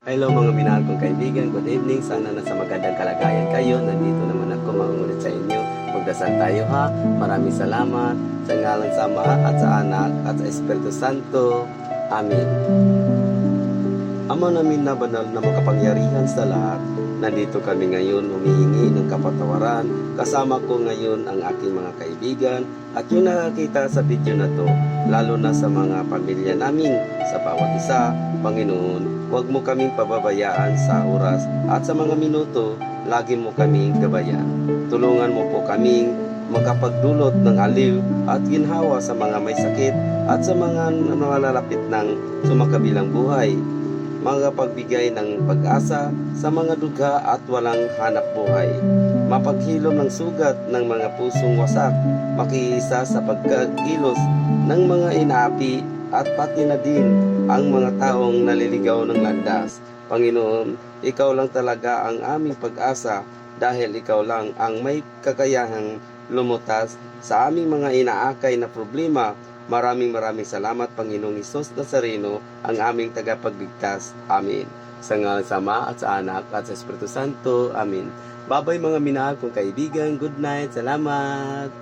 Hello mga minahal kong kaibigan, good evening. Sana nasa magandang kalagayan kayo. Nandito naman ako mangungulit sa inyo. Magdasal tayo ha. Maraming salamat sa ngalan sa Ama at sa Anak at sa Espiritu Santo. Amen. Ama namin na banal na makapangyarihan sa lahat, nandito kami ngayon humihingi ng kapatawaran. Kasama ko ngayon ang aking mga kaibigan at yung nakakita sa video na to, lalo na sa mga pamilya namin, sa bawat isa. Panginoon, huwag mo kaming pababayaan sa oras at sa mga minuto, lagi mo kaming gabayan. Tulungan mo po kaming makapagdulot ng aliw at ginhawa sa mga may sakit at sa mga nalalapit ng sumakabilang buhay. Makapagbigay ng pag-asa sa mga duga at walang hanap buhay. Mapaghilom ng sugat ng mga pusong wasak, makiisa sa pagkakilos ng mga inaapi at pati na din ang mga taong naliligaw ng landas. Panginoon, ikaw lang talaga ang aming pag-asa dahil ikaw lang ang may kakayahang lumutas sa aming mga inaakay na problema. Maraming salamat, Panginoong Hesus Nazareno, ang aming tagapagligtas. Amen. Sa ngalan sa Ama at sa Anak at sa Espiritu Santo. Amen. Babay mga minahal kong kaibigan. Good night. Salamat.